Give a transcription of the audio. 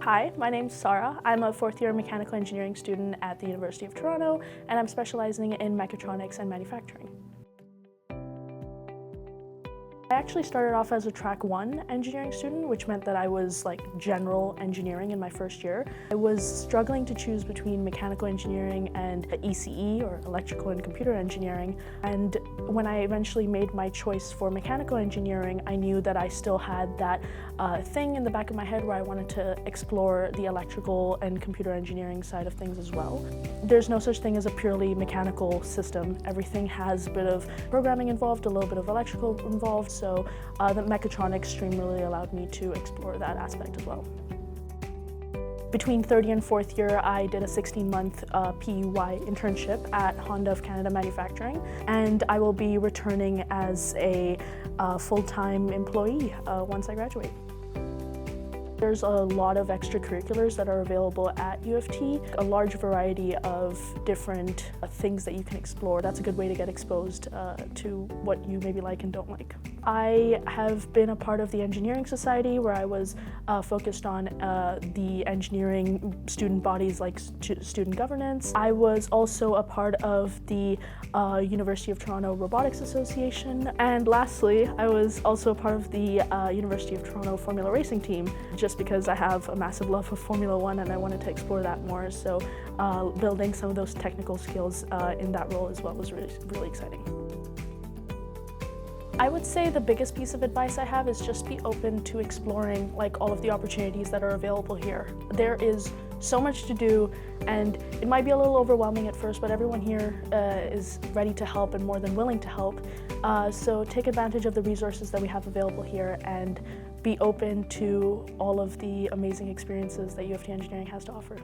Hi, my name's Sarah. I'm a fourth-year mechanical engineering student at the University of Toronto, and I'm specializing in mechatronics and manufacturing. I actually started off as a track 1 engineering student, which meant that I was like general engineering in my first year. I was struggling to choose between mechanical engineering and ECE, or electrical and computer engineering. And when I eventually made my choice for mechanical engineering, I knew that I still had that thing in the back of my head where I wanted to explore the electrical and computer engineering side of things as well. There's no such thing as a purely mechanical system. Everything has a bit of programming involved, a little bit of electrical involved. So the mechatronics stream really allowed me to explore that aspect as well. Between third and fourth year, I did a 16-month PUY internship at Honda of Canada Manufacturing, and I will be returning as a full-time employee once I graduate. There's a lot of extracurriculars that are available at U of T, a large variety of different things that you can explore. That's a good way to get exposed to what you maybe like and don't like. I have been a part of the Engineering Society, where I was focused on the engineering student bodies like student governance. I was also a part of the University of Toronto Robotics Association. And lastly, I was also a part of the University of Toronto Formula Racing team, just because I have a massive love of Formula 1 and I wanted to explore that more. So building some of those technical skills in that role as well was really exciting. I would say the biggest piece of advice I have is just be open to exploring like all of the opportunities that are available here. There is so much to do, and it might be a little overwhelming at first, but everyone here is ready to help and more than willing to help. So take advantage of the resources that we have available here and be open to all of the amazing experiences that U of T Engineering has to offer.